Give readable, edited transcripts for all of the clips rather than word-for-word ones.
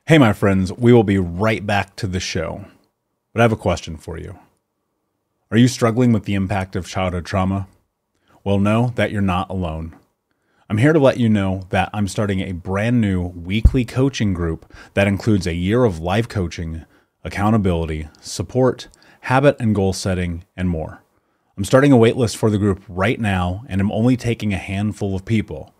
Hey, my friends, we will be right back to the show. But I have a question for you. Are you struggling with the impact of childhood trauma? Well, know that you're not alone. I'm here to let you know that I'm starting a brand new weekly coaching group that includes a year of live coaching, accountability, support, habit and goal setting, and more. I'm starting a waitlist for the group right now, and I'm only taking a handful of people.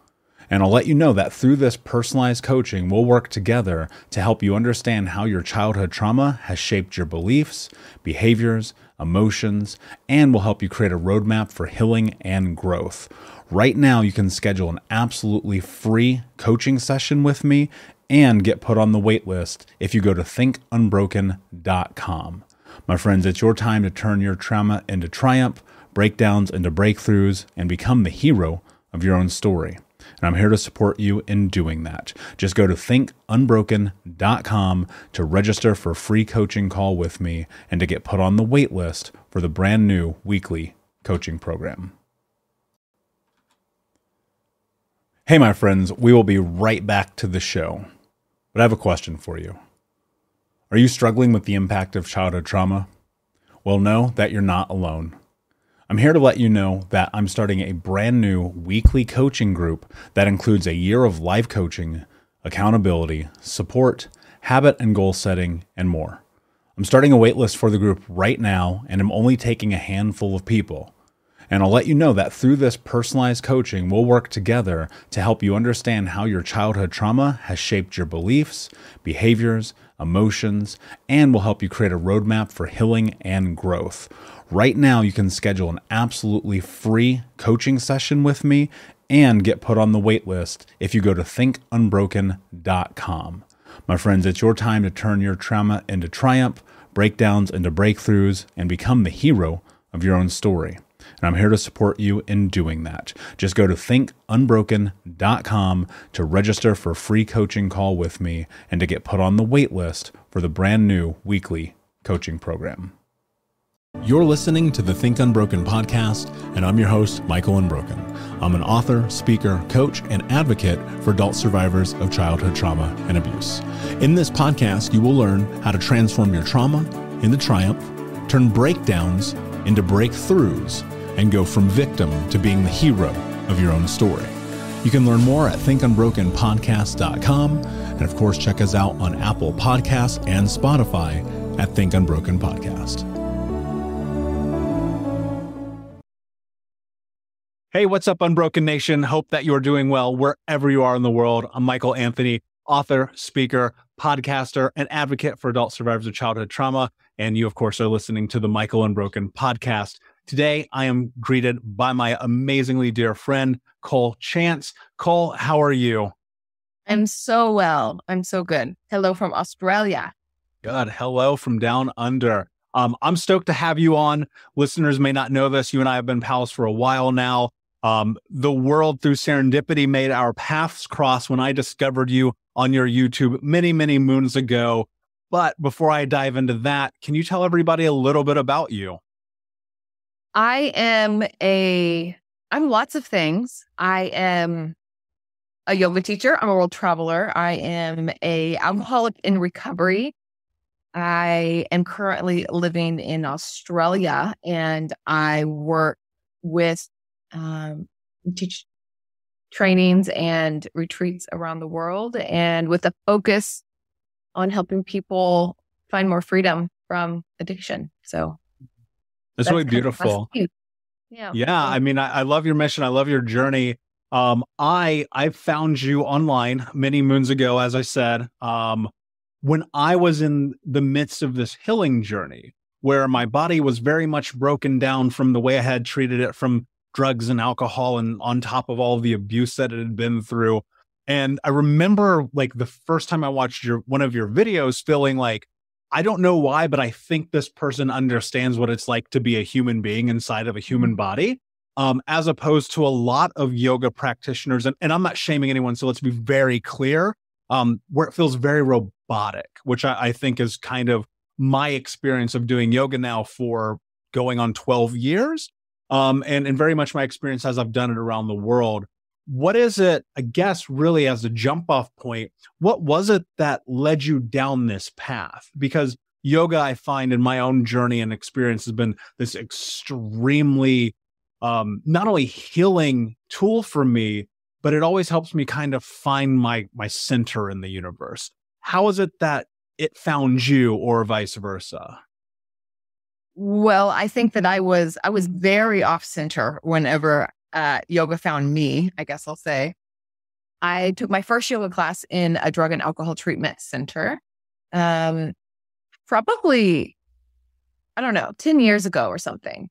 And I'll let you know that through this personalized coaching, we'll work together to help you understand how your childhood trauma has shaped your beliefs, behaviors, emotions, and will help you create a roadmap for healing and growth. Right now, you can schedule an absolutely free coaching session with me and get put on the wait list if you go to thinkunbroken.com. My friends, it's your time to turn your trauma into triumph, breakdowns into breakthroughs, and become the hero of your own story. And I'm here to support you in doing that. Just go to thinkunbroken.com to register for a free coaching call with me and to get put on the wait list for the brand new weekly coaching program. Hey, my friends, we will be right back to the show. But I have a question for you. Are you struggling with the impact of childhood trauma? Well, know that you're not alone. I'm here to let you know that I'm starting a brand new weekly coaching group that includes a year of live coaching, accountability, support, habit and goal setting, and more. I'm starting a waitlist for the group right now, and I'm only taking a handful of people. And I'll let you know that through this personalized coaching, we'll work together to help you understand how your childhood trauma has shaped your beliefs, behaviors, emotions, and will help you create a roadmap for healing and growth. Right now, you can schedule an absolutely free coaching session with me and get put on the wait list if you go to thinkunbroken.com. My friends, it's your time to turn your trauma into triumph, breakdowns into breakthroughs, and become the hero of your own story. And I'm here to support you in doing that. Just go to thinkunbroken.com to register for a free coaching call with me and to get put on the wait list for the brand new weekly coaching program. You're listening to the Think Unbroken Podcast, and I'm your host, Michael Unbroken. I'm an author, speaker, coach, and advocate for adult survivors of childhood trauma and abuse. In this podcast, you will learn how to transform your trauma into triumph, turn breakdowns into breakthroughs, and go from victim to being the hero of your own story. You can learn more at thinkunbrokenpodcast.com, and of course, check us out on Apple Podcasts and Spotify at Think Unbroken Podcast. Hey, what's up, Unbroken Nation? Hope that you're doing well wherever you are in the world. I'm Michael Anthony, author, speaker, podcaster, and advocate for adult survivors of childhood trauma. And you, of course, are listening to the Michael Unbroken Podcast. Today, I am greeted by my amazingly dear friend, Cole Chance. Cole, how are you? I'm so well. I'm so good. Hello from Australia. Good. Hello from down under. I'm stoked to have you on. Listeners may not know this. You and I have been pals for a while now. The world through serendipity made our paths cross when I discovered you on your YouTube many, many moons ago. But before I dive into that, can you tell everybody a little bit about you? I'm lots of things. I am a yoga teacher. I'm a world traveler. I am an alcoholic in recovery. I am currently living in Australia, and I work with teach trainings and retreats around the world, and with a focus on helping people find more freedom from addiction. So that's really beautiful. Yeah. I mean, I love your mission. I love your journey. I found you online many moons ago, as I said, when I was in the midst of this healing journey, where my body was very much broken down from the way I had treated it from drugs and alcohol, and on top of all the abuse that it had been through. And I remember, like, the first time I watched one of your videos, feeling like, I don't know why, but I think this person understands what it's like to be a human being inside of a human body, as opposed to a lot of yoga practitioners. And I'm not shaming anyone, so let's be very clear, where it feels very robotic, which I think is kind of my experience of doing yoga now for going on 12 years. And very much my experience as I've done it around the world. what is it, I guess, really as a jump off point, what was it that led you down this path? Because yoga, I find in my own journey and experience, has been this extremely, not only healing tool for me, but it always helps me kind of find my center in the universe. How is it that it found you, or vice versa? Well, I think that I was very off center whenever yoga found me, I guess I'll say. I took my first yoga class in a drug and alcohol treatment center. Probably, I don't know, 10 years ago or something.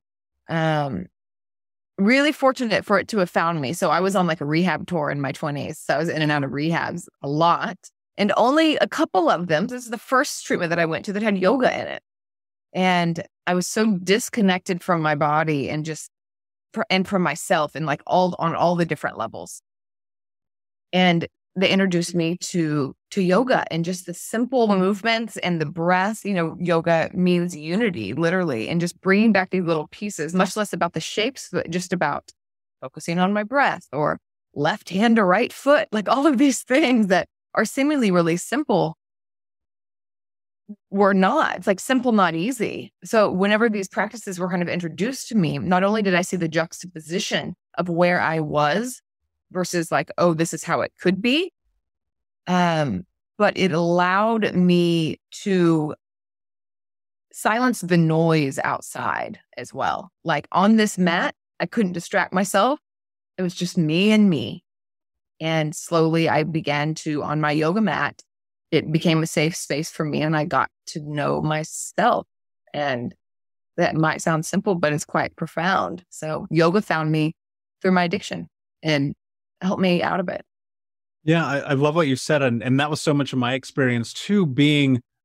Really fortunate for it to have found me. So I was on like a rehab tour in my 20s. So I was in and out of rehabs a lot. And only a couple of them, this is the first treatment that I went to that had yoga in it. And I was so disconnected from my body and and from myself, and like on all the different levels. And they introduced me to yoga and just the simple movements and the breath. Yoga means unity, literally, and just bringing back these little pieces, much less about the shapes, but just about focusing on my breath, or left hand to right foot, like all of these things that are seemingly really simple were not. It's like simple, not easy. So whenever these practices were kind of introduced to me, not only did I see the juxtaposition of where I was versus like, oh, this is how it could be, but it allowed me to silence the noise outside as well. Like on this mat, I couldn't distract myself. It was just me and me. And slowly I began to, on my yoga mat, it became a safe space for me, and I got to know myself. And that might sound simple, but it's quite profound. So yoga found me through my addiction and helped me out of it. Yeah, I love what you said. And that was so much of my experience too,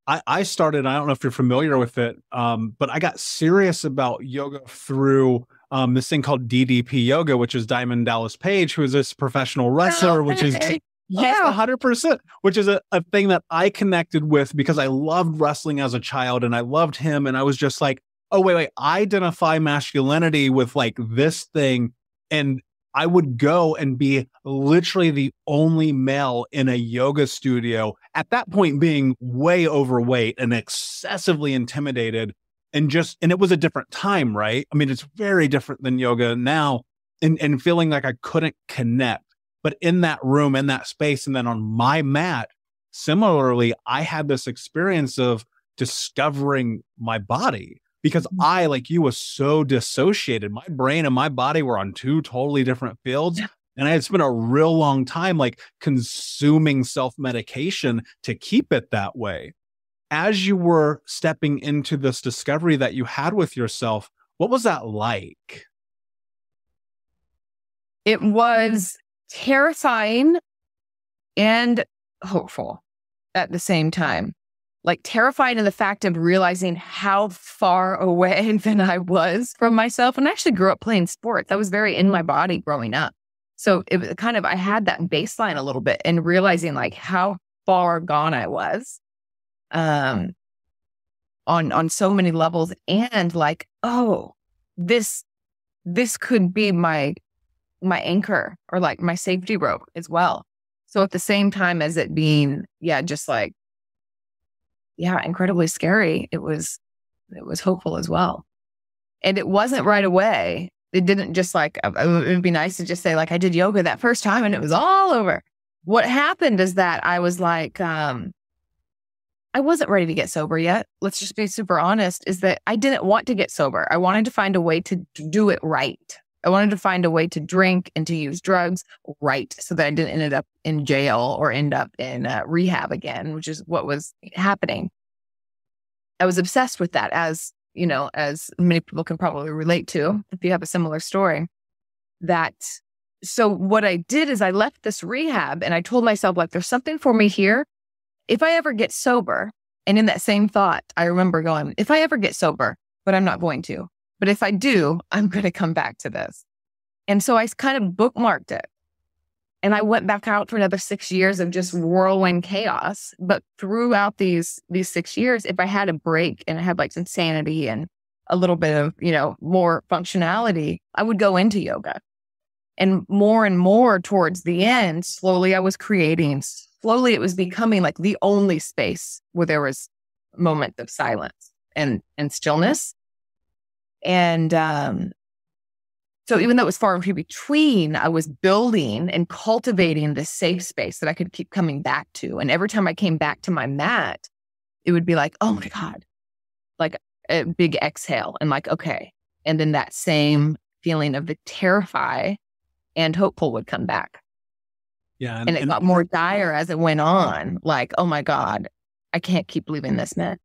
I started, I don't know if you're familiar with it, but I got serious about yoga through this thing called DDP yoga, which is Diamond Dallas Page, who is this professional wrestler, which is... Yeah, 100%, which is a thing that I connected with because I loved wrestling as a child and I loved him. And I was just like, oh, wait, I identify masculinity with like this thing. And I would go and be literally the only male in a yoga studio, at that point being way overweight and excessively intimidated. And it was a different time, right? I mean, it's very different than yoga now, and feeling like I couldn't connect. But in that room, in that space, and then on my mat, similarly, I had this experience of discovering my body because I, like you, was so dissociated. My brain and my body were on two totally different fields. And I had spent a real long time like consuming self-medication to keep it that way. As you were stepping into this discovery that you had with yourself, what was that like? It was terrifying and hopeful at the same time. Like terrified in the fact of realizing how far away than I was from myself. And I actually grew up playing sports. I was very in my body growing up. So it was kind of, I had that baseline a little bit, and realizing like how far gone I was on so many levels, and like, oh, this could be my anchor, or like my safety rope as well. So at the same time as it being, incredibly scary, it was hopeful as well. And it wasn't right away. It didn't just like, it would be nice to just say like, I did yoga that first time and it was all over. What happened is that I was like, I wasn't ready to get sober yet. Let's just be super honest, is that I didn't want to get sober. I wanted to find a way to do it right. I wanted to find a way to drink and to use drugs right, so that I didn't end up in jail or end up in rehab again, which is what was happening. I was obsessed with that, as many people can probably relate to if you have a similar story. So what I did is I left this rehab and I told myself, like, there's something for me here. If I ever get sober, and in that same thought, I remember going, if I ever get sober, but I'm not going to. But if I do, I'm going to come back to this. And so I kind of bookmarked it. And I went back out for another 6 years of just whirlwind chaos. But throughout these 6 years, if I had a break and I had like some sanity and a little bit of, more functionality, I would go into yoga. And more towards the end, slowly I was creating, slowly it was becoming like the only space where there was a moment of silence and stillness. And so even though it was far in between, I was building and cultivating this safe space that I could keep coming back to. And every time I came back to my mat, it would be like, oh my God, like a big exhale and like, okay. And then that same feeling of the terrify and hopeful would come back. Yeah. And it got more dire as it went on. Like, oh my God, I can't keep leaving this mat.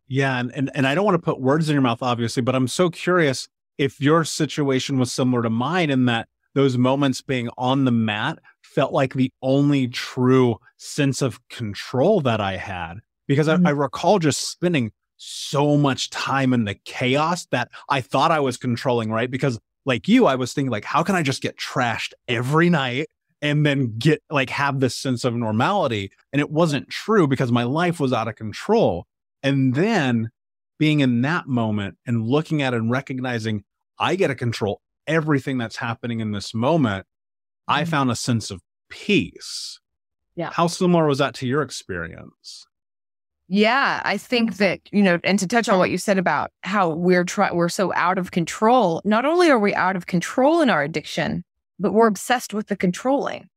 Yeah. And I don't want to put words in your mouth, obviously, but I'm so curious if your situation was similar to mine in that those moments being on the mat felt like the only true sense of control that I had. Because I recall just spending so much time in the chaos that I thought I was controlling, right? Because like you, I was thinking like, how can I just get trashed every night and then get like have this sense of normality? And it wasn't true because my life was out of control. And then being in that moment and looking at it and recognizing I get to control everything that's happening in this moment, I found a sense of peace. Yeah. How similar was that to your experience? Yeah, I think that, and to touch on what you said about how we're so out of control, not only are we out of control in our addiction, but we're obsessed with the controlling.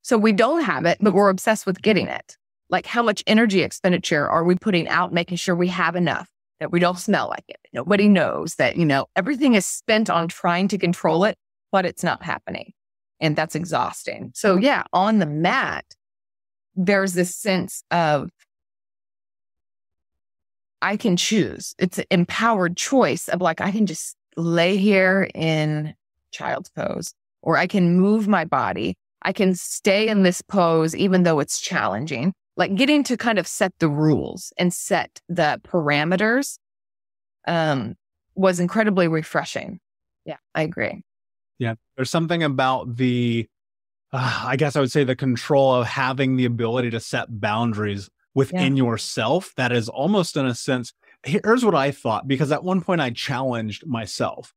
So we don't have it, but we're obsessed with getting it. Like how much energy expenditure are we putting out, making sure we have enough, that we don't smell like it. Nobody knows that, everything is spent on trying to control it, but it's not happening. And that's exhausting. So yeah, on the mat, there's this sense of, I can choose. It's an empowered choice of like, I can just lay here in child's pose, or I can move my body. I can stay in this pose, even though it's challenging. Like getting to kind of set the rules and set the parameters was incredibly refreshing. Yeah, I agree. Yeah. There's something about I guess I would say the control of having the ability to set boundaries within yourself that is almost in a sense, here's what I thought, because at one point I challenged myself.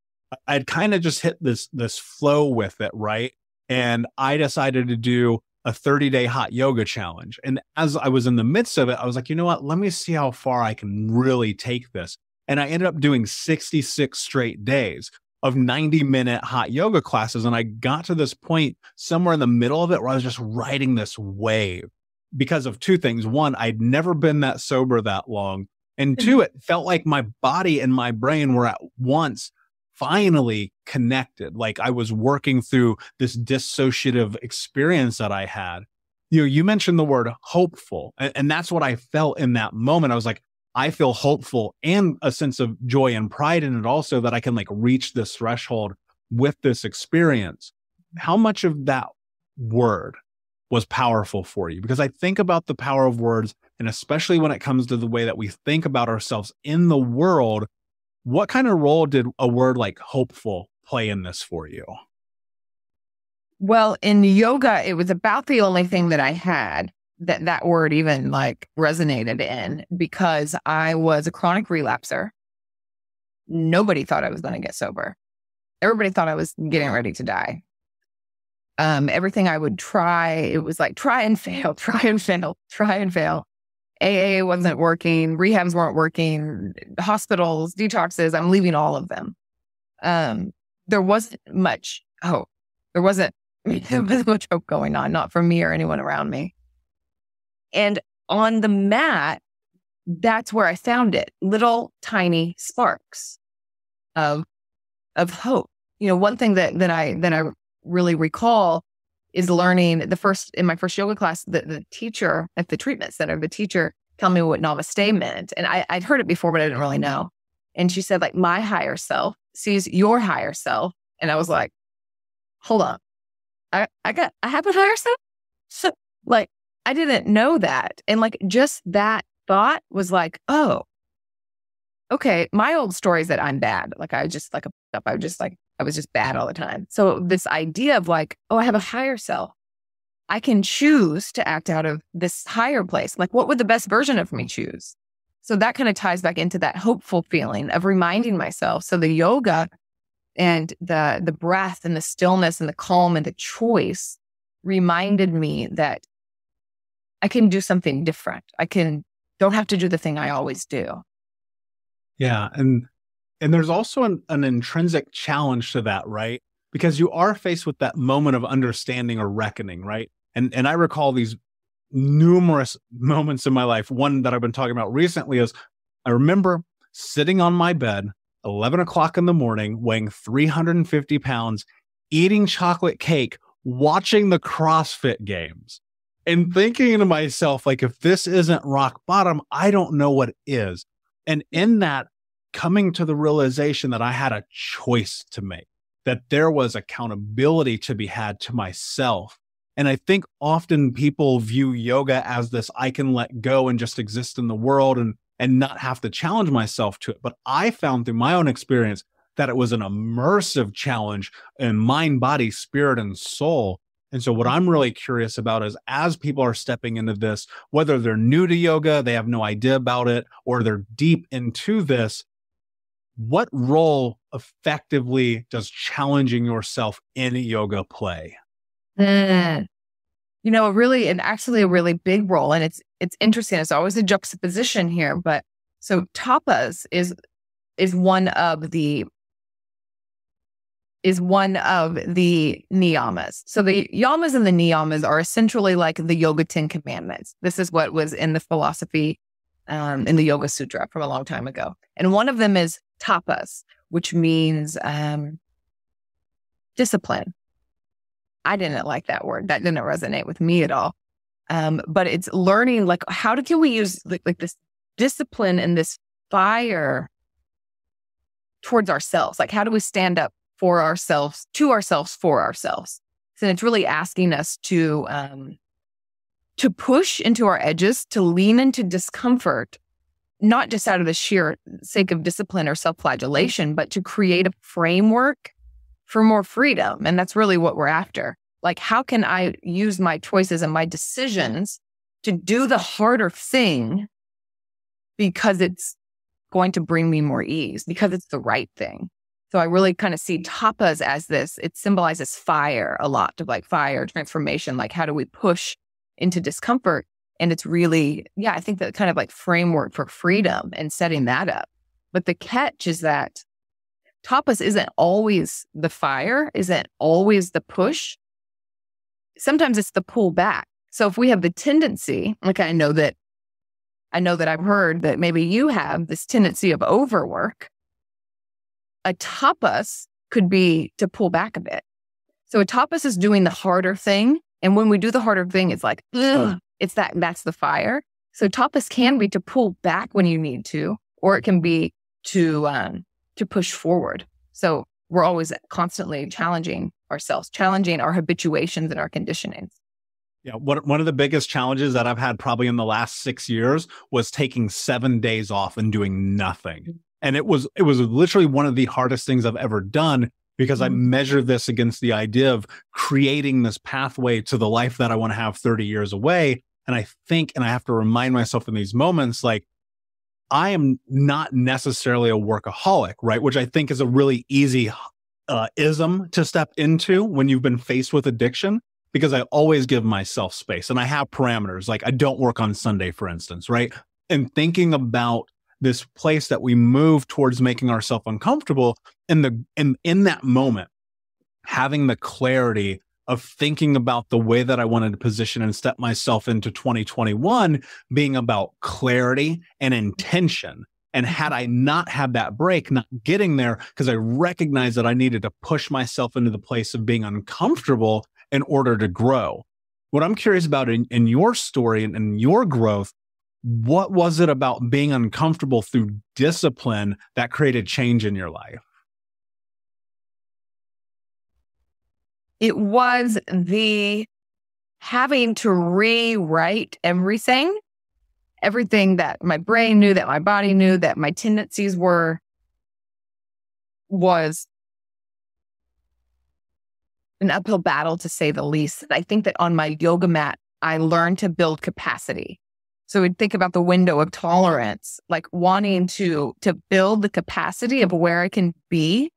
I'd kind of just hit this flow with it, right? And I decided to do a 30-day hot yoga challenge. And as I was in the midst of it, I was like, you know what? Let me see how far I can really take this. And I ended up doing 66 straight days of 90-minute hot yoga classes. And I got to this point somewhere in the middle of it where I was just riding this wave because of two things. One, I'd never been that sober that long. And two, it felt like my body and my brain were at once finally connected. Like I was working through this dissociative experience that I had. You mentioned the word hopeful, and that's what I felt in that moment. I was like, I feel hopeful and a sense of joy and pride in it also, that I can like reach this threshold with this experience. How much of that word was powerful for you? Because I think about the power of words, and especially when it comes to the way that we think about ourselves in the world, what kind of role did a word like hopeful play in this for you? Well, in yoga, it was about the only thing that I had that word even like resonated in, because I was a chronic relapser. Nobody thought I was going to get sober. Everybody thought I was getting ready to die. Everything I would try, it was like, try and fail, try and fail, try and fail. AA wasn't working. Rehabs weren't working. Hospitals, detoxes, I'm leaving all of them. There wasn't much hope. There wasn't much hope going on, not for me or anyone around me. And on the mat, that's where I found it. Little tiny sparks of hope. One thing that I really recall is learning in my first yoga class, the teacher at the treatment center, the teacher told me what namaste meant. And I'd heard it before, but I didn't really know. And she said, like, my higher self sees your higher self. And I was like, hold on. I have a higher self? So like, I didn't know that. And like, just that thought was like, oh, okay. My old story is that I'm bad. Like I was just bad all the time. So this idea of like, oh, I have a higher self. I can choose to act out of this higher place. Like, what would the best version of me choose? So that kind of ties back into that hopeful feeling of reminding myself. So the yoga And the breath and the stillness and the calm and the choice reminded me that I can do something different. Don't have to do the thing I always do. Yeah. And there's also an intrinsic challenge to that, right? Because you are faced with that moment of understanding or reckoning, right? And I recall these numerous moments in my life. One that I've been talking about recently is I remember sitting on my bed, 11 o'clock in the morning, weighing 350 pounds, eating chocolate cake, watching the CrossFit games, and thinking to myself, like, if this isn't rock bottom, I don't know what is. And in that, coming to the realization that I had a choice to make, that there was accountability to be had to myself. And I think often people view yoga as this, I can let go and just exist in the world and not have to challenge myself to it. But I found through my own experience that it was an immersive challenge in mind, body, spirit, and soul. And so what I'm really curious about is, as people are stepping into this, whether they're new to yoga, they have no idea about it, or they're deep into this, what role effectively does challenging yourself in yoga play? You know, actually a really big role. And it's interesting. It's always a juxtaposition here. But so tapas is one of the niyamas. So the yamas and the niyamas are essentially like the Yoga 10 Commandments. This is what was in the philosophy in the Yoga Sutra from a long time ago. And one of them is tapas, which means discipline. I didn't like that word. That didn't resonate with me at all. But it's learning, like, how can we use like this discipline and this fire towards ourselves? Like, how do we stand up for ourselves, to ourselves, for ourselves? And it's really asking us to push into our edges, to lean into discomfort, not just out of the sheer sake of discipline or self-flagellation, but to create a framework for more freedom. And that's really what we're after. Like, how can I use my choices and my decisions to do the harder thing because it's going to bring me more ease, because it's the right thing? So I really kind of see tapas as this. It symbolizes fire a lot, of like fire, transformation. Like, how do we push into discomfort? And it's really, I think that kind of like framework for freedom and setting that up. But the catch is that tapas isn't always the fire, isn't always the push. Sometimes it's the pull back. So if we have the tendency, like I know that I've heard that maybe you have this tendency of overwork, a tapas could be to pull back a bit. So a tapas is doing the harder thing. And when we do the harder thing, it's like, that's the fire. So tapas can be to pull back when you need to, or it can be to push forward. So we're always constantly challenging ourselves, challenging our habituations and our conditionings. Yeah, one of the biggest challenges that I've had probably in the last 6 years was taking 7 days off and doing nothing. And it was literally one of the hardest things I've ever done, because I measure this against the idea of creating this pathway to the life that I want to have 30 years away. And I think, and I have to remind myself in these moments, like, I am not necessarily a workaholic, right? Which I think is a really easy ism to step into when you've been faced with addiction, because I always give myself space and I have parameters. Like, I don't work on Sunday, for instance, right? And thinking about this place that we move towards making ourselves uncomfortable, and in that moment, having the clarity of thinking about the way that I wanted to position and step myself into 2021 being about clarity and intention. And had I not had that break, not getting there, because I recognized that I needed to push myself into the place of being uncomfortable in order to grow. What I'm curious about in your story and in your growth, what was it about being uncomfortable through discipline that created change in your life? It was the having to rewrite everything that my brain knew, that my body knew, that my tendencies was an uphill battle, to say the least. I think that on my yoga mat, I learned to build capacity. So we'd think about the window of tolerance, like wanting to build the capacity of where I can be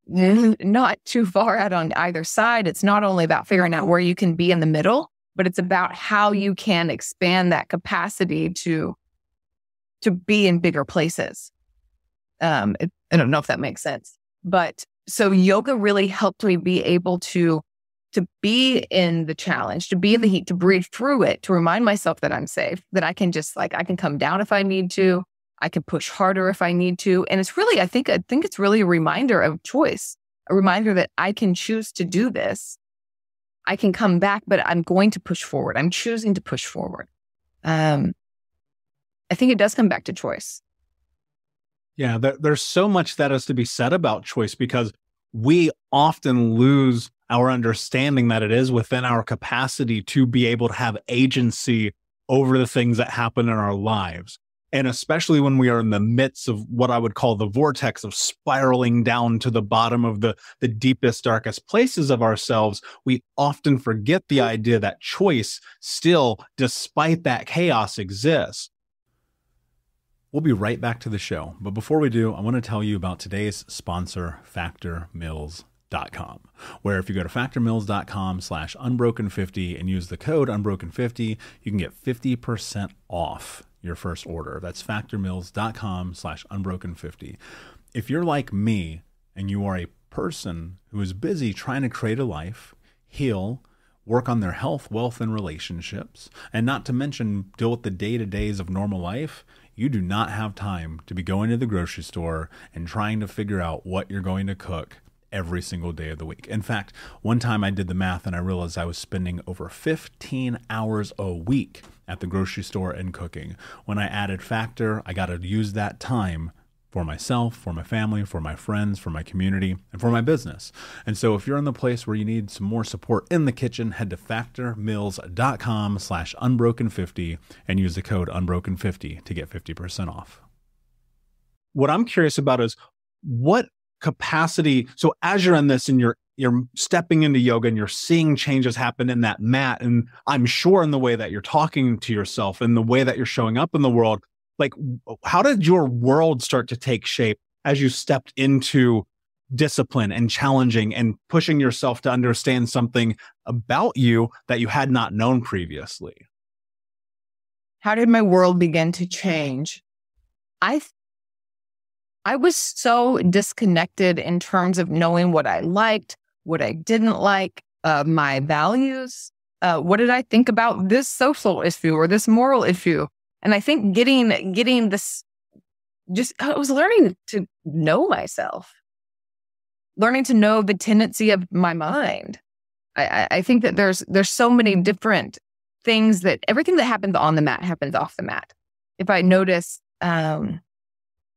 not too far out on either side. It's not only about figuring out where you can be in the middle, but it's about how you can expand that capacity to be in bigger places. I don't know if that makes sense, but so yoga really helped me be able to be in the challenge, to be in the heat, to breathe through it, to remind myself that I'm safe, that I can just I can come down if I need to, I can push harder if I need to. And it's really, I think it's really a reminder of choice, a reminder that I can choose to do this. I can come back, but I'm going to push forward. I'm choosing to push forward. I think it does come back to choice. Yeah, there's so much that has to be said about choice, because we often lose our understanding that it is within our capacity to be able to have agency over the things that happen in our lives. And especially when we are in the midst of what I would call the vortex of spiraling down to the bottom of the deepest, darkest places of ourselves, we often forget the idea that choice still, despite that chaos, exists. We'll be right back to the show. But before we do, I want to tell you about today's sponsor, factormeals.com, where if you go to factormeals.com/unbroken50 and use the code unbroken50, you can get 50% off your first order. That's factormeals.com/unbroken50. If you're like me and you are a person who is busy trying to create a life, heal, work on their health, wealth, and relationships, and not to mention deal with the day-to-days of normal life, you do not have time to be going to the grocery store and trying to figure out what you're going to cook every single day of the week. In fact, one time I did the math and I realized I was spending over 15 hours a week at the grocery store and cooking. When I added Factor, I got to use that time for myself, for my family, for my friends, for my community, and for my business. And so if you're in the place where you need some more support in the kitchen, head to factormeals.com/unbroken50 and use the code unbroken50 to get 50% off. What I'm curious about is what capacity. So as you're in this and you're stepping into yoga and you're seeing changes happen in that mat, and I'm sure in the way that you're talking to yourself and the way that you're showing up in the world, like, how did your world start to take shape as you stepped into discipline and challenging and pushing yourself to understand something about you that you had not known previously? How did my world begin to change? I was so disconnected in terms of knowing what I liked, what I didn't like, my values. What did I think about this social issue or this moral issue? And I think getting this, I was learning to know myself, learning to know the tendency of my mind. I think that there's so many different things, that everything that happens on the mat happens off the mat. If I notice the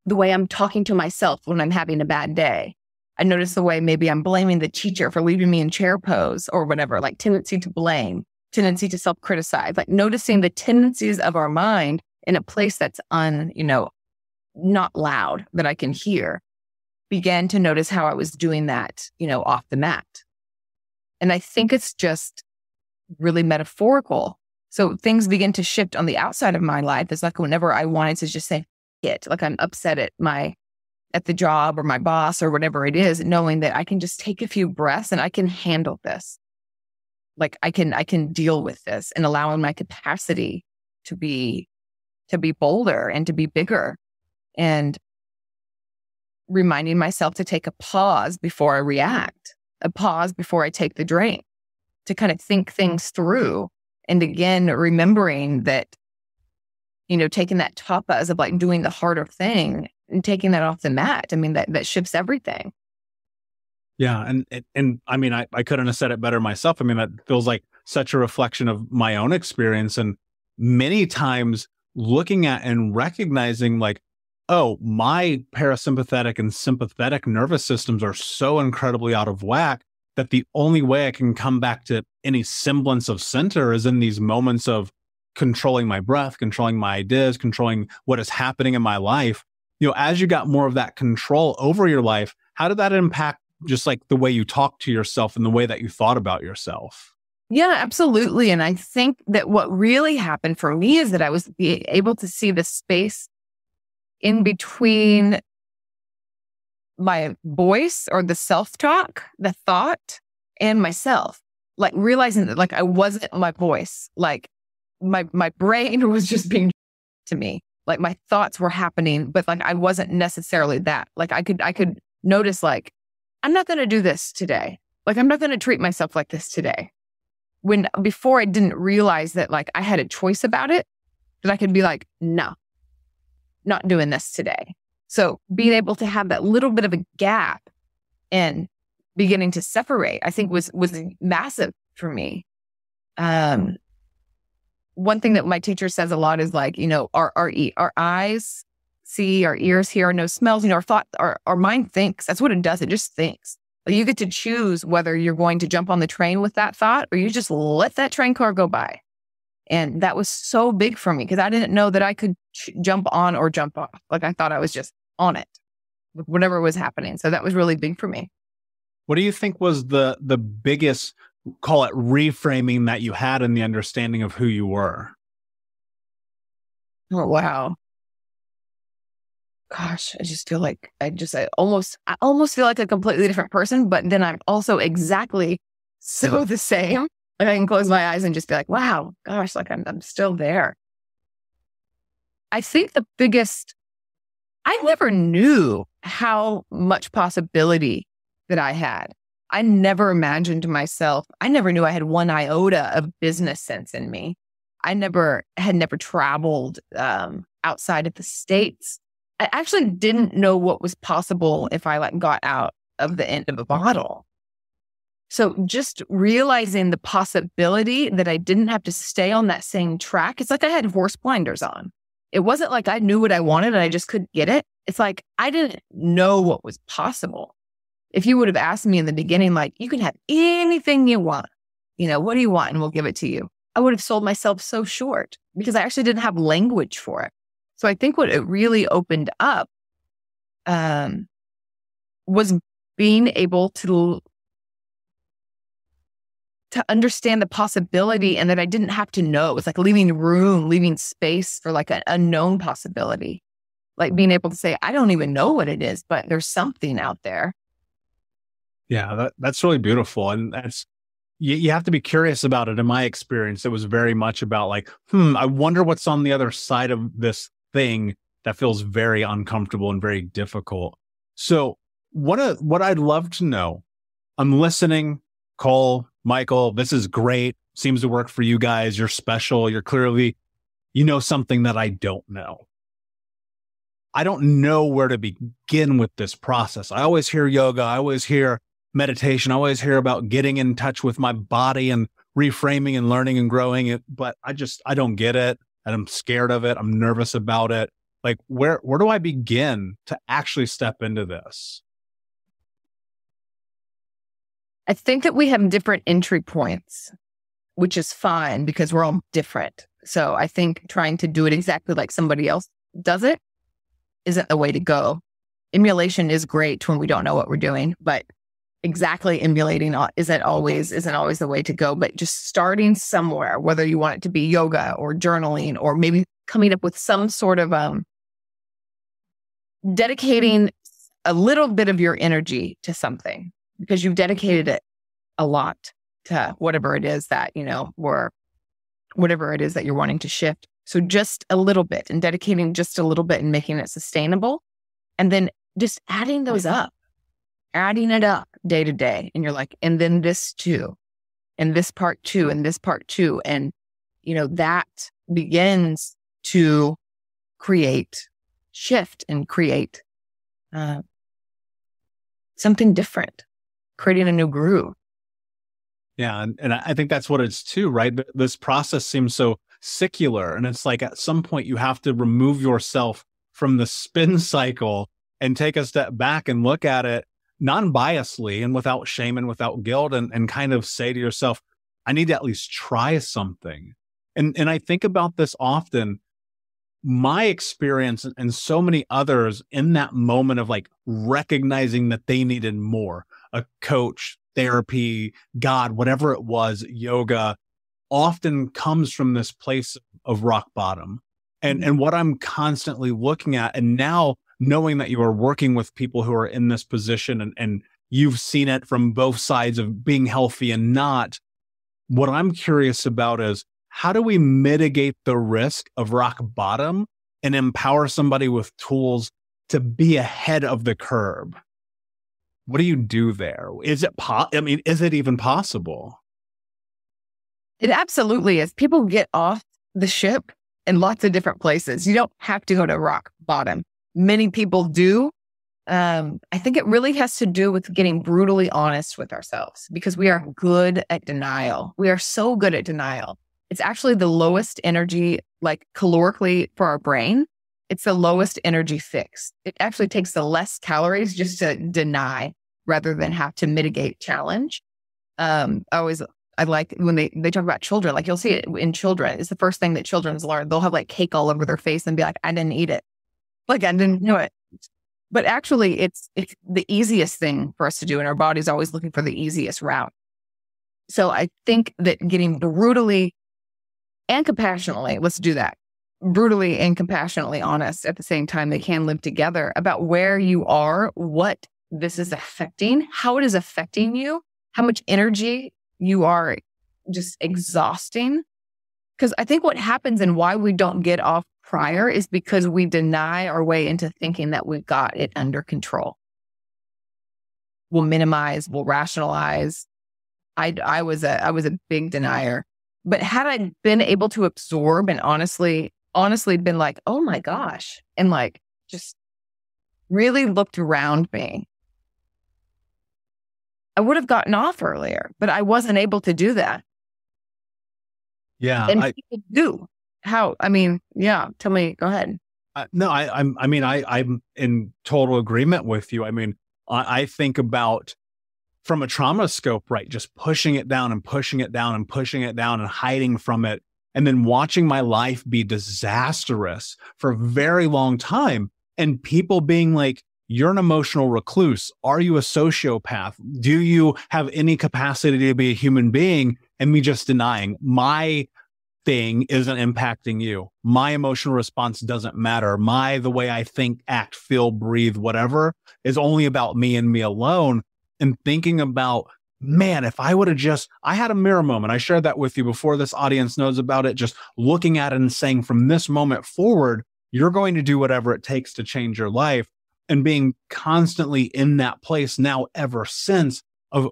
way I'm talking to myself when I'm having a bad day, I notice the way maybe I'm blaming the teacher for leaving me in chair pose or whatever, like tendency to blame, tendency to self-criticize, like noticing the tendencies of our mind in a place that's not loud, that I can hear, began to notice how I was doing that, off the mat. And I think it's just really metaphorical. So things begin to shift on the outside of my life. It's like whenever I wanted to just say it, like I'm upset at the job or my boss or whatever it is, knowing that I can just take a few breaths and I can handle this. Like I can deal with this, and allowing my capacity to be bolder and to be bigger, and reminding myself to take a pause before I react, a pause before I take the drink, to kind of think things through. And again, remembering that, taking that tapas of like doing the harder thing and taking that off the mat. I mean, that shifts everything. Yeah. And I mean, I couldn't have said it better myself. I mean, that feels like such a reflection of my own experience. And many times looking at and recognizing like, oh, my parasympathetic and sympathetic nervous systems are so incredibly out of whack that the only way I can come back to any semblance of center is in these moments of controlling my breath, controlling my ideas, controlling what is happening in my life. As you got more of that control over your life, how did that impact just like the way you talk to yourself and the way that you thought about yourself? Yeah, absolutely. And I think that what really happened for me is that I was able to see the space in between my voice or the self-talk, the thought, and myself. Like realizing that like I wasn't my voice. Like my brain was just being to me. Like my thoughts were happening, but like I wasn't necessarily that. Like I could notice like, I'm not going to do this today. Like I'm not going to treat myself like this today. When before I didn't realize that like I had a choice about it, that I could be like, no, not doing this today. So being able to have that little bit of a gap and beginning to separate, I think was massive for me. One thing that my teacher says a lot is like, our eyes see, our ears hear, no smells, our mind thinks. That's what it does. It just thinks. Like you get to choose whether you're going to jump on the train with that thought or you just let that train car go by. And that was so big for me because I didn't know that I could jump on or jump off. Like I thought I was just on it with whatever was happening. So that was really big for me. What do you think was the biggest, call it reframing, that you had in the understanding of who you were? Oh, wow. Gosh, I just feel like I almost feel like a completely different person, but then I'm also exactly so the same. Like I can close my eyes and just be like, wow, gosh, like I'm still there. I think the biggest, I never knew how much possibility that I had. I never imagined myself. I never knew I had one iota of business sense in me. I had never traveled outside of the States. I actually didn't know what was possible if I like got out of the end of a bottle. So just realizing the possibility that I didn't have to stay on that same track. It's like I had horse blinders on. It wasn't like I knew what I wanted and I just couldn't get it. It's like I didn't know what was possible. If you would have asked me in the beginning, like, you can have anything you want, what do you want? And we'll give it to you. I would have sold myself so short because I actually didn't have language for it. So I think what it really opened up was being able to understand the possibility and that I didn't have to know. It's like leaving space for like an unknown possibility. Like being able to say, I don't even know what it is, but there's something out there. Yeah, that's really beautiful. And that's, you have to be curious about it. In my experience, it was very much about like, I wonder what's on the other side of this thing that feels very uncomfortable and very difficult. So what I'd love to know, I'm listening, Cole, Michael, this is great. Seems to work for you guys. You're special. You're clearly, something that I don't know. I don't know where to begin with this process. I always hear yoga. I always hear meditation. I always hear about getting in touch with my body and reframing and learning and growing it, but I don't get it. And I'm scared of it. I'm nervous about it. Like where do I begin to actually step into this? I think that we have different entry points, which is fine because we're all different. So I think trying to do it exactly like somebody else does it isn't the way to go. Emulation is great when we don't know what we're doing, but exactly emulating isn't always the way to go. But just starting somewhere, whether you want it to be yoga or journaling, or maybe coming up with some sort of dedicating a little bit of your energy to something because you've dedicated it a lot to whatever it is that, or whatever it is that you're wanting to shift. So just a little bit and dedicating just a little bit and making it sustainable. And then just adding it up day to day. And you're like, and then this too, and this part too, and this part too. And, that begins to shift and create something different, creating a new groove. Yeah. And I think that's what it's too, right? This process seems so secular. And it's like at some point you have to remove yourself from the spin cycle and take a step back and look at it non-biasedly and without shame and without guilt and kind of say to yourself, I need to at least try something. And I think about this often. My experience and so many others in that moment of like recognizing that they needed more, a coach, therapy, God, whatever it was, yoga, often comes from this place of rock bottom. And what I'm constantly looking at, and now knowing that you are working with people who are in this position and you've seen it from both sides of being healthy and not. What I'm curious about is, how do we mitigate the risk of rock bottom and empower somebody with tools to be ahead of the curve? What do you do there? Is it even possible? It absolutely is. People get off the ship in lots of different places. You don't have to go to rock bottom. Many people do. I think it really has to do with getting brutally honest with ourselves, because we are good at denial. We are so good at denial. It's actually the lowest energy, like calorically for our brain. It's the lowest energy fix. It actually takes the less calories just to deny rather than have to mitigate challenge. I like when they talk about children, like you'll see it in children. It's the first thing that children's learn. They'll have like cake all over their face and be like, I didn't eat it. Like I didn't know it. But actually it's the easiest thing for us to do. And our body's always looking for the easiest route. So I think that getting brutally and compassionately, let's do that. Brutally and compassionately honest at the same time, they can live together about where you are, what this is affecting, how it is affecting you, how much energy you are just exhausting. Because I think what happens and why we don't get off prior is because we deny our way into thinking that we've got it under control. We'll minimize, we'll rationalize. I was a big denier. But had I been able to absorb and honestly been like, oh my gosh, and like just really looked around me, I would have gotten off earlier, but I wasn't able to do that. Yeah. And people do. How? I mean, yeah, tell me, go ahead. No, I'm in total agreement with you. I mean, I think about from a trauma scope, right? Just pushing it down and pushing it down and pushing it down and hiding from it. And then watching my life be disastrous for a very long time. And people being like, you're an emotional recluse. Are you a sociopath? Do you have any capacity to be a human being? And me just denying my thing isn't impacting you. My emotional response doesn't matter. The way I think, act, feel, breathe, whatever is only about me and me alone. And thinking about, man, if I would have I had a mirror moment. I shared that with you before this audience knows about it. Just looking at it and saying, from this moment forward, you're going to do whatever it takes to change your life. And being constantly in that place now ever since of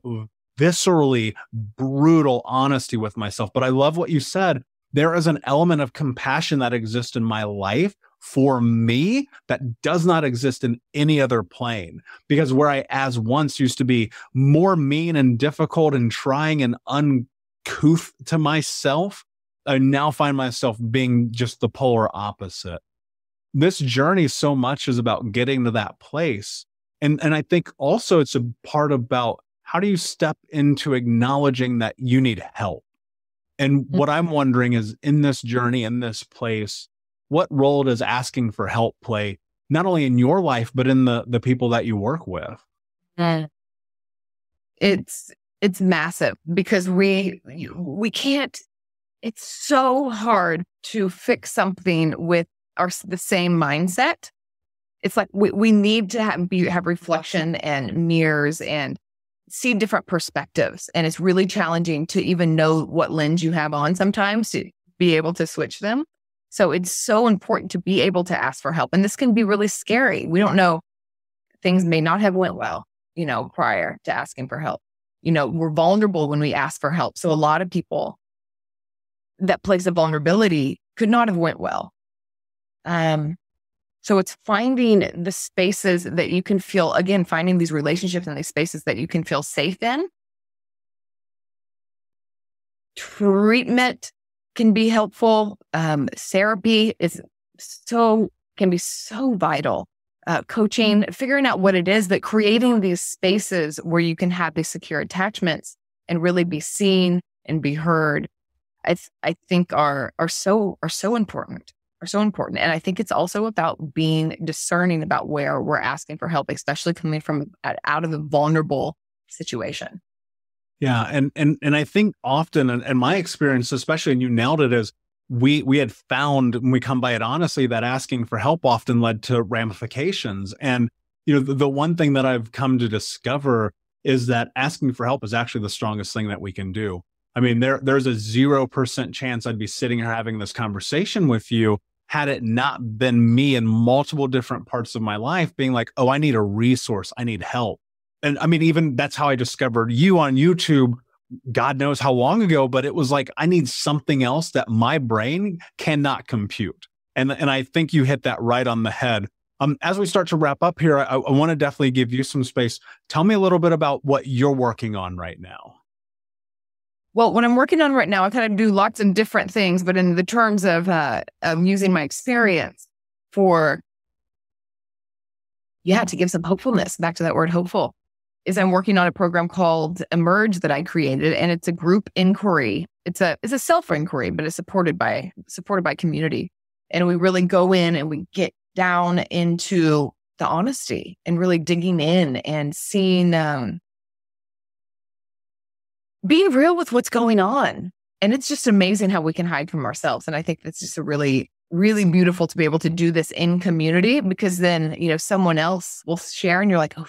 viscerally brutal honesty with myself. But I love what you said. There is an element of compassion that exists in my life for me that does not exist in any other plane. Because where I as once used to be more mean and difficult and trying and uncouth to myself, I now find myself being just the polar opposite. This journey so much is about getting to that place. And I think also it's a part about how do you step into acknowledging that you need help? And what I'm wondering is, in this journey, in this place, what role does asking for help play, not only in your life, but in the people that you work with? It's massive, because we can't, it's so hard to fix something with the same mindset. It's like we need to have reflection and mirrors and see different perspectives. And it's really challenging to even know what lens you have on sometimes to be able to switch them. So it's so important to be able to ask for help. And this can be really scary. We don't know. Things may not have went well, prior to asking for help. We're vulnerable when we ask for help. So a lot of people, that place of vulnerability could not have went well. So it's finding the spaces that you can feel, again, finding these relationships and these spaces that you can feel safe in. Treatment can be helpful. Therapy can be so vital. Coaching, figuring out what it is, but creating these spaces where you can have these secure attachments and really be seen and be heard, I think are so important. Are so important. And I think it's also about being discerning about where we're asking for help, especially coming from out of a vulnerable situation. Yeah. And I think often, and my experience, especially, and you nailed it, is we had found, when we come by it honestly, that asking for help often led to ramifications. And, the one thing that I've come to discover is that asking for help is actually the strongest thing that we can do. I mean, there's a 0% chance I'd be sitting here having this conversation with you had it not been me in multiple different parts of my life being like, oh, I need a resource. I need help. And I mean, even that's how I discovered you on YouTube, God knows how long ago, but it was like, I need something else that my brain cannot compute. And I think you hit that right on the head. As we start to wrap up here, I want to definitely give you some space. Tell me a little bit about what you're working on right now. Well, what I'm working on right now, I kind of do lots of different things, but in the terms of using my experience to give some hopefulness, back to that word hopeful, is I'm working on a program called Emerge that I created, and it's a group inquiry. It's a self-inquiry, but it's supported by community. And we really go in and we get down into the honesty and really digging in and seeing, being real with what's going on. And it's just amazing how we can hide from ourselves. And I think that's just a really, really beautiful to be able to do this in community, because then, someone else will share and you're like, oh,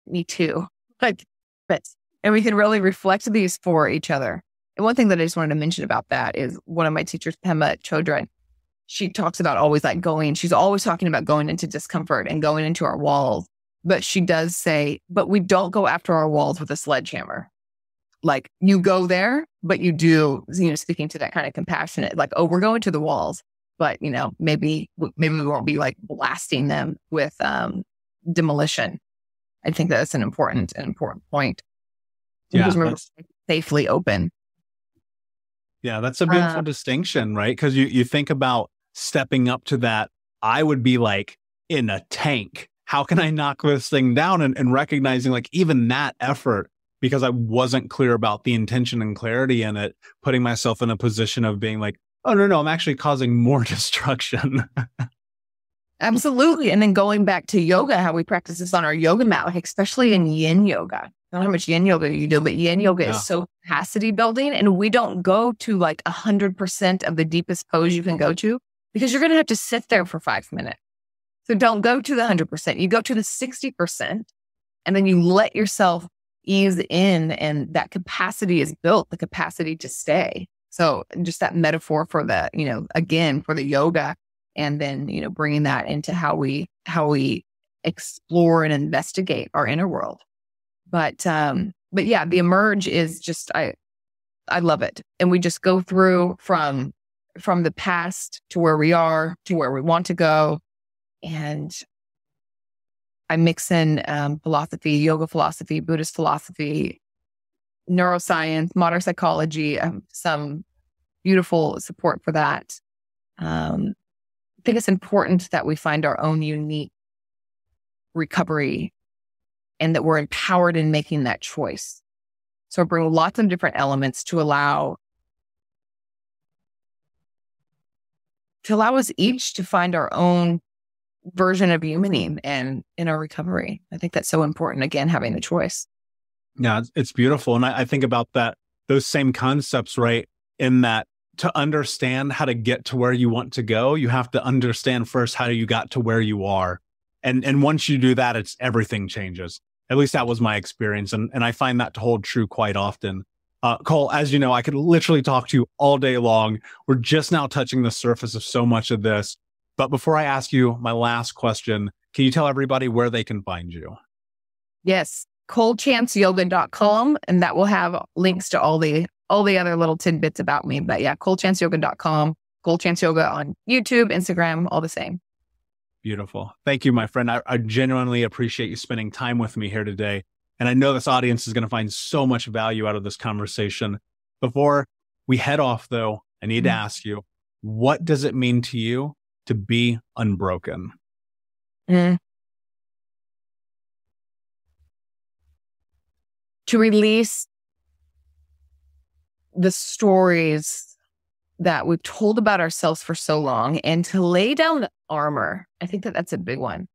me too. And we can really reflect these for each other. And one thing that I just wanted to mention about that is one of my teachers, Pema Chodron, she talks about she's always talking about going into discomfort and going into our walls. But she does say, but we don't go after our walls with a sledgehammer. Like, you go there, but you do, speaking to that kind of compassionate, like, oh, we're going to the walls, but, maybe we won't be like blasting them with demolition. I think that's an important point. Yeah, because we're safely open. Yeah, that's a beautiful distinction, right? Because you think about stepping up to that. I would be like in a tank. How can I knock this thing down? And recognizing like even that effort, because I wasn't clear about the intention and clarity in it, putting myself in a position of being like, oh, no, I'm actually causing more destruction. Absolutely. And then going back to yoga, how we practice this on our yoga mat, like especially in yin yoga. I don't know how much yin yoga you do, but yin yoga is so capacity building. And we don't go to like 100% of the deepest pose you can go to, because you're going to have to sit there for 5 minutes. So don't go to the 100%. You go to the 60%, and then you let yourself ease in, and that capacity is built, the capacity to stay. So just that metaphor for the, again, for the yoga, and then, bringing that into how we explore and investigate our inner world. But yeah, the Emerge is just, I love it. And we just go through from the past to where we are, to where we want to go. And I mix in philosophy, yoga philosophy, Buddhist philosophy, neuroscience, modern psychology, some beautiful support for that. I think it's important that we find our own unique recovery and that we're empowered in making that choice. So I bring lots of different elements to allow us each to find our own version of humaning and in our recovery. I think that's so important, again, having the choice. Yeah, it's beautiful. And I think about those same concepts, right? In that, to understand how to get to where you want to go, you have to understand first how you got to where you are. And once you do that, everything changes. At least that was my experience. And I find that to hold true quite often. Cole, as you know, I could literally talk to you all day long. We're just now touching the surface of so much of this. But before I ask you my last question, can you tell everybody where they can find you? Yes, colechanceyoga.com, and that will have links to all the other little tidbits about me. But yeah, colechanceyoga.com, Cole Chance Yoga on YouTube, Instagram, all the same. Beautiful. Thank you, my friend. I genuinely appreciate you spending time with me here today. And I know this audience is going to find so much value out of this conversation. Before we head off, though, I need to ask you, what does it mean to you to be unbroken? To release the stories that we've told about ourselves for so long, and to lay down the armor. I think that's a big one.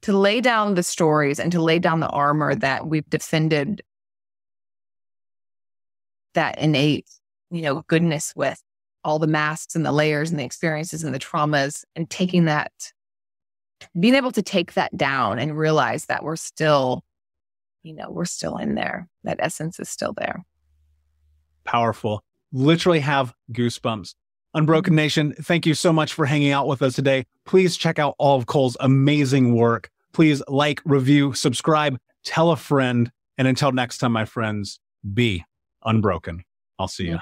To lay down the stories and to lay down the armor that we've defended that innate, goodness with all the masks and the layers and the experiences and the traumas, and being able to take that down and realize that we're still in there. That essence is still there. Powerful. Literally have goosebumps. Unbroken Nation, thank you so much for hanging out with us today. Please check out all of Cole's amazing work. Please like, review, subscribe, tell a friend. And until next time, my friends, be unbroken. I'll see you.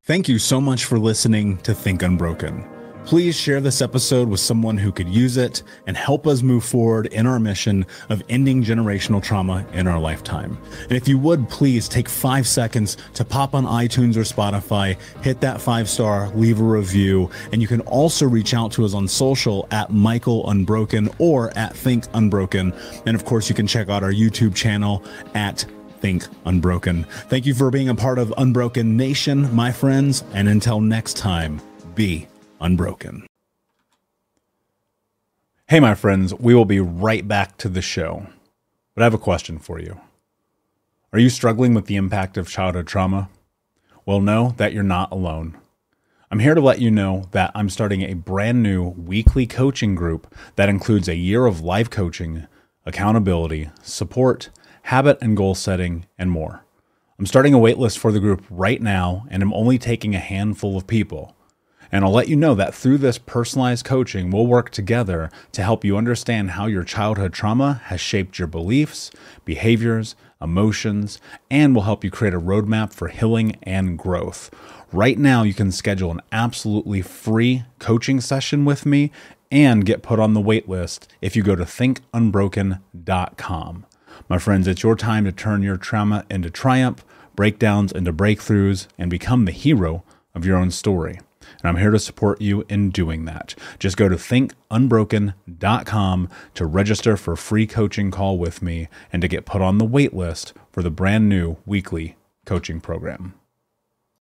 Thank you so much for listening to Think Unbroken. Please share this episode with someone who could use it and help us move forward in our mission of ending generational trauma in our lifetime. And if you would, please take 5 seconds to pop on iTunes or Spotify, hit that 5-star, leave a review, and you can also reach out to us on social at Michael Unbroken or at Think Unbroken. And of course, you can check out our YouTube channel at Think Unbroken. Thank you for being a part of Unbroken Nation, my friends. And until next time, be unbroken. Hey, my friends, we will be right back to the show. But I have a question for you. Are you struggling with the impact of childhood trauma? Well, know that you're not alone. I'm here to let you know that I'm starting a brand new weekly coaching group that includes a year of live coaching, accountability, support, habit and goal setting, and more. I'm starting a waitlist for the group right now, and I'm only taking a handful of people. And I'll let you know that through this personalized coaching, we'll work together to help you understand how your childhood trauma has shaped your beliefs, behaviors, emotions, and will help you create a roadmap for healing and growth. Right now, you can schedule an absolutely free coaching session with me and get put on the wait list if you go to thinkunbroken.com. My friends, it's your time to turn your trauma into triumph, breakdowns into breakthroughs, and become the hero of your own story. And I'm here to support you in doing that. Just go to thinkunbroken.com to register for a free coaching call with me and to get put on the wait list for the brand new weekly coaching program.